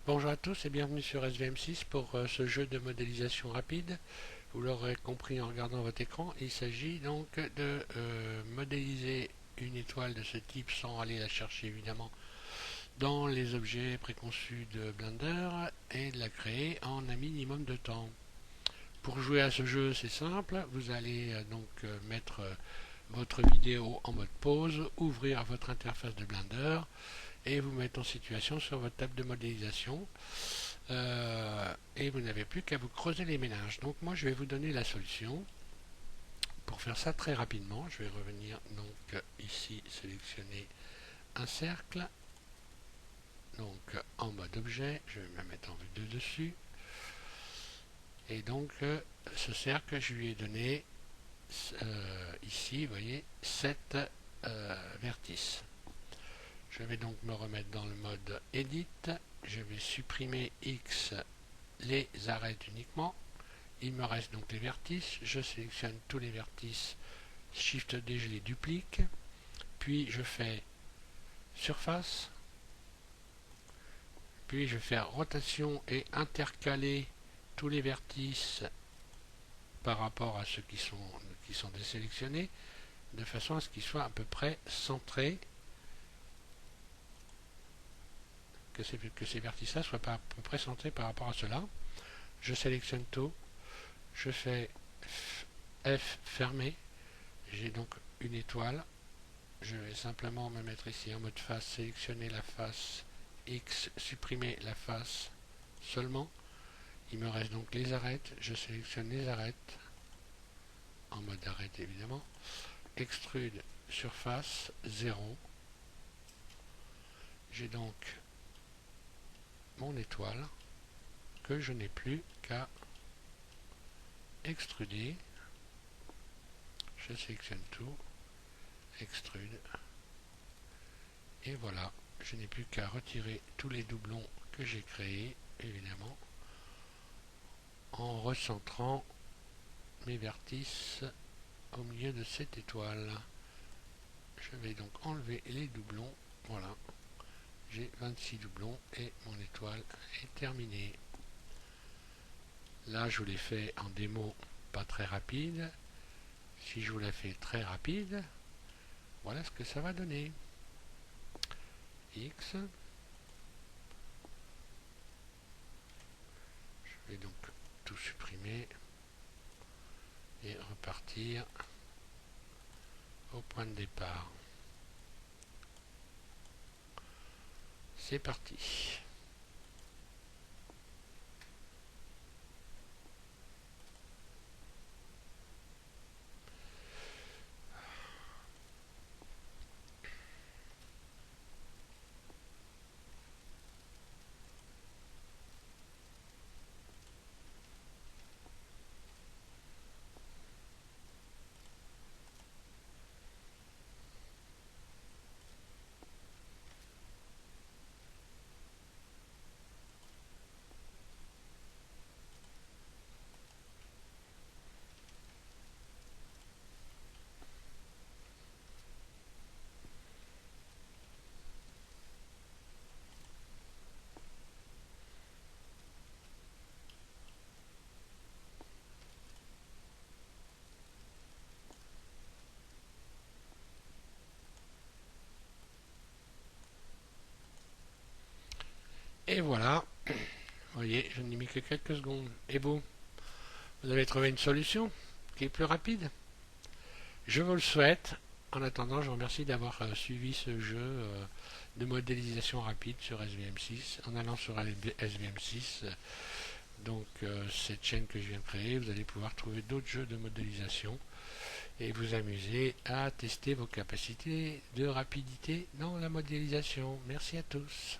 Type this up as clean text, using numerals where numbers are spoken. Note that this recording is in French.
Bonjour à tous et bienvenue sur SVM6 pour ce jeu de modélisation rapide. Vous l'aurez compris en regardant votre écran, il s'agit donc de modéliser une étoile de ce type sans aller la chercher évidemment dans les objets préconçus de Blender et de la créer en un minimum de temps. Pour jouer à ce jeu, c'est simple, vous allez mettre votre vidéo en mode pause, ouvrir votre interface de Blender et vous mettre en situation sur votre table de modélisation. Et vous n'avez plus qu'à vous creuser les méninges. Donc moi je vais vous donner la solution. Pour faire ça très rapidement, je vais revenir donc ici, sélectionner un cercle. Donc en mode objet, je vais me mettre en vue de dessus. Et donc ce cercle, je lui ai donné ici, vous voyez, 7 vertices. Je vais donc me remettre dans le mode Edit. Je vais supprimer X, les arêtes uniquement. Il me reste donc les vertices. Je sélectionne tous les vertices. Shift D, je les duplique. Puis je fais surface. Puis je fais rotation et intercaler tous les vertices par rapport à ceux qui sont désélectionnés, de façon à ce qu'ils soient à peu près centrés, que ces vertices-là soient à peu près centrés par rapport à cela. Je sélectionne tout, je fais F fermé, j'ai donc une étoile. Je vais simplement me mettre ici en mode face, sélectionner la face X, supprimer la face seulement. Il me reste donc les arêtes, je sélectionne les arêtes, en mode arête évidemment, extrude surface 0. J'ai donc mon étoile que je n'ai plus qu'à extruder. Je sélectionne tout, extrude, et voilà, je n'ai plus qu'à retirer tous les doublons que j'ai créés, évidemment, en recentrant mes vertices au milieu de cette étoile. Je vais donc enlever les doublons, voilà, j'ai 26 doublons et mon étoile est terminée. Là je vous l'ai fait en démo pas très rapide. Si je vous la fais très rapide, voilà ce que ça va donner. X. Je vais donc tout supprimer et repartir au point de départ. C'est parti. Et voilà, vous voyez, je n'ai mis que quelques secondes. Et vous avez trouvé une solution qui est plus rapide? Je vous le souhaite. En attendant, je vous remercie d'avoir suivi ce jeu de modélisation rapide sur SVM6. En allant sur SVM6, donc cette chaîne que je viens de créer, vous allez pouvoir trouver d'autres jeux de modélisation et vous amuser à tester vos capacités de rapidité dans la modélisation. Merci à tous.